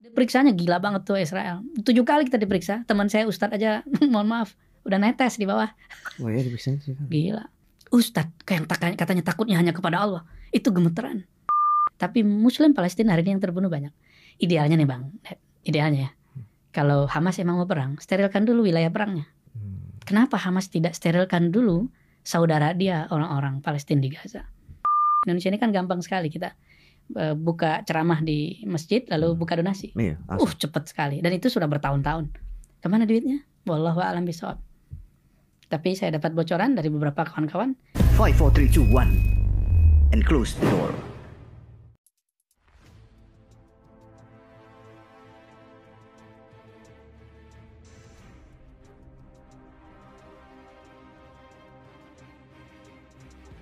Periksanya gila banget tuh Israel. 7 kali kita diperiksa. Teman saya Ustadz aja, mohon maaf, udah netes di bawah. Oh ya, diperiksa sih. Gila. Ustadz yang katanya takutnya hanya kepada Allah, itu gemeteran. Tapi Muslim Palestina hari ini yang terbunuh banyak. Idealnya nih Bang, idealnya ya. Kalau Hamas emang mau perang, sterilkan dulu wilayah perangnya. Kenapa Hamas tidak sterilkan dulu saudara dia, orang-orang Palestina di Gaza? Indonesia ini kan gampang sekali kita buka ceramah di masjid lalu buka donasi. Iya, cepat sekali, dan itu sudah bertahun-tahun. Kemana duitnya? Wallahu a'lam bishawab. Tapi saya dapat bocoran dari beberapa kawan-kawan. 5, 4, 3, 2, 1 and close the door.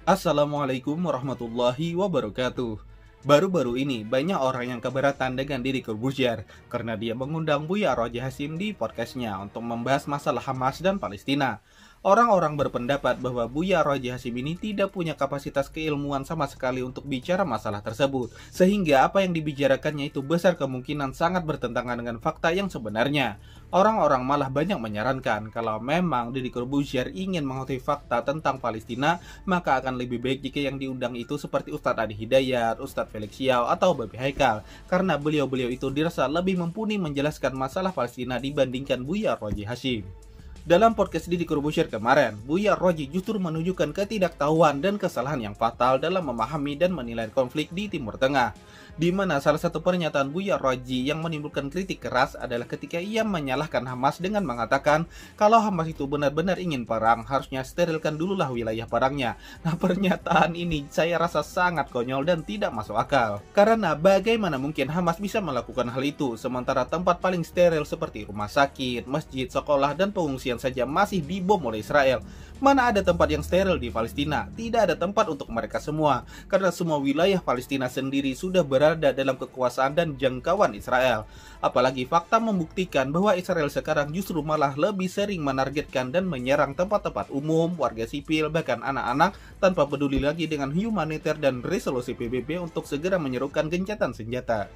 Assalamualaikum warahmatullahi wabarakatuh. Baru-baru ini banyak orang yang keberatan dengan Deddy Corbuzier karena dia mengundang Buya Roji Hasyim di podcastnya untuk membahas masalah Hamas dan Palestina. Orang-orang berpendapat bahwa Buya Roji Hasyim ini tidak punya kapasitas keilmuan sama sekali untuk bicara masalah tersebut, sehingga apa yang dibicarakannya itu besar kemungkinan sangat bertentangan dengan fakta yang sebenarnya. Orang-orang malah banyak menyarankan kalau memang Deddy Corbuzier ingin mengetahui fakta tentang Palestina, maka akan lebih baik jika yang diundang itu seperti Ustadz Adi Hidayat, Ustadz Felix Xiao, atau Babi Haikal, karena beliau-beliau itu dirasa lebih mumpuni menjelaskan masalah Palestina dibandingkan Buya Roji Hasyim. Dalam podcast Deddy Corbuzier kemarin, Buya Roji justru menunjukkan ketidaktahuan dan kesalahan yang fatal dalam memahami dan menilai konflik di Timur Tengah, di mana salah satu pernyataan Buya Roji yang menimbulkan kritik keras adalah ketika ia menyalahkan Hamas dengan mengatakan kalau Hamas itu benar-benar ingin perang, harusnya sterilkan dululah wilayah perangnya. Nah, pernyataan ini saya rasa sangat konyol dan tidak masuk akal. Karena bagaimana mungkin Hamas bisa melakukan hal itu, sementara tempat paling steril seperti rumah sakit, masjid, sekolah, dan pengungsian saja masih dibom oleh Israel. Mana ada tempat yang steril di Palestina? Tidak ada tempat untuk mereka semua, karena semua wilayah Palestina sendiri sudah berada dalam kekuasaan dan jangkauan Israel. Apalagi fakta membuktikan bahwa Israel sekarang justru malah lebih sering menargetkan dan menyerang tempat-tempat umum, warga sipil, bahkan anak-anak, tanpa peduli lagi dengan humaniter dan resolusi PBB untuk segera menyerukan gencatan senjata.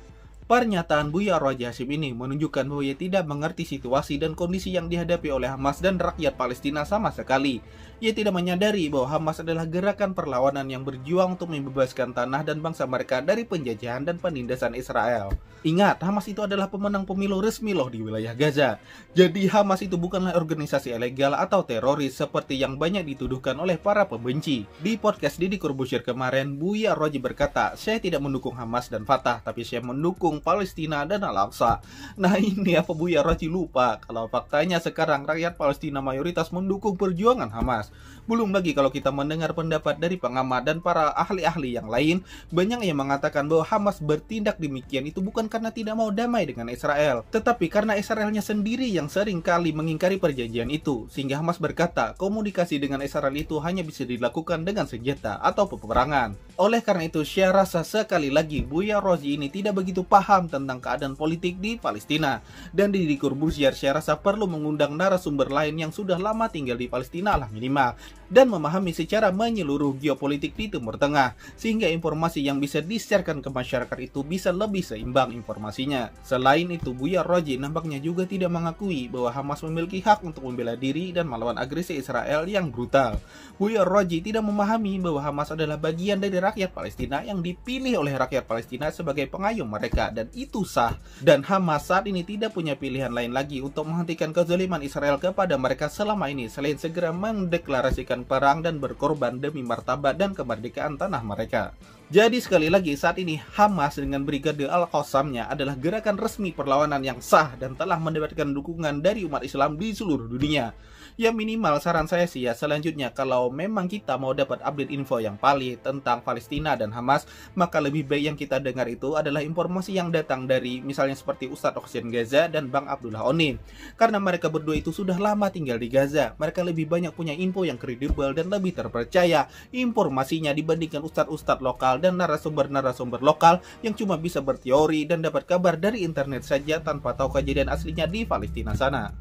Pernyataan Buya Roji Hasyim ini menunjukkan bahwa ia tidak mengerti situasi dan kondisi yang dihadapi oleh Hamas dan rakyat Palestina sama sekali. Ia tidak menyadari bahwa Hamas adalah gerakan perlawanan yang berjuang untuk membebaskan tanah dan bangsa mereka dari penjajahan dan penindasan Israel. Ingat, Hamas itu adalah pemenang pemilu resmi loh di wilayah Gaza. Jadi Hamas itu bukanlah organisasi ilegal atau teroris seperti yang banyak dituduhkan oleh para pembenci. Di podcast Deddy Corbuzier kemarin, Buya Roji berkata, saya tidak mendukung Hamas dan Fatah, tapi saya mendukung Palestina dan Al-Aqsa. Nah, ini apa Buya Roji lupa kalau faktanya sekarang rakyat Palestina mayoritas mendukung perjuangan Hamas. Belum lagi kalau kita mendengar pendapat dari pengamat dan para ahli-ahli yang lain, banyak yang mengatakan bahwa Hamas bertindak demikian itu bukan karena tidak mau damai dengan Israel, tetapi karena Israelnya sendiri yang sering kali mengingkari perjanjian itu, sehingga Hamas berkata komunikasi dengan Israel itu hanya bisa dilakukan dengan senjata atau peperangan. Oleh karena itu, saya rasa sekali lagi Buya Roji ini tidak begitu paham tentang keadaan politik di Palestina, dan Deddy Corbuzier saya rasa perlu mengundang narasumber lain yang sudah lama tinggal di Palestina lah minimal, dan memahami secara menyeluruh geopolitik di Timur Tengah, sehingga informasi yang bisa di-sharekan ke masyarakat itu bisa lebih seimbang informasinya. Selain itu, Buya Roji nampaknya juga tidak mengakui bahwa Hamas memiliki hak untuk membela diri dan melawan agresi Israel yang brutal. Buya Roji tidak memahami bahwa Hamas adalah bagian dari rakyat Palestina yang dipilih oleh rakyat Palestina sebagai pengayom mereka, dan itu sah. Dan Hamas saat ini tidak punya pilihan lain lagi untuk menghentikan kezaliman Israel kepada mereka selama ini selain segera mendeklarasikan perang dan berkorban demi martabat dan kemerdekaan tanah mereka. Jadi sekali lagi, saat ini Hamas dengan Brigade Al-Qassamnya adalah gerakan resmi perlawanan yang sah dan telah mendapatkan dukungan dari umat Islam di seluruh dunia. Ya, minimal saran saya sih ya, selanjutnya kalau memang kita mau dapat update info yang valid tentang Palestina dan Hamas, maka lebih baik yang kita dengar itu adalah informasi yang datang dari misalnya seperti Ustadz Oksien Gaza dan Bang Abdullah Onim. Karena mereka berdua itu sudah lama tinggal di Gaza, mereka lebih banyak punya info yang kredibel dan lebih terpercaya informasinya dibandingkan ustadz-ustadz lokal dan narasumber-narasumber lokal yang cuma bisa berteori dan dapat kabar dari internet saja tanpa tahu kejadian aslinya di Palestina sana.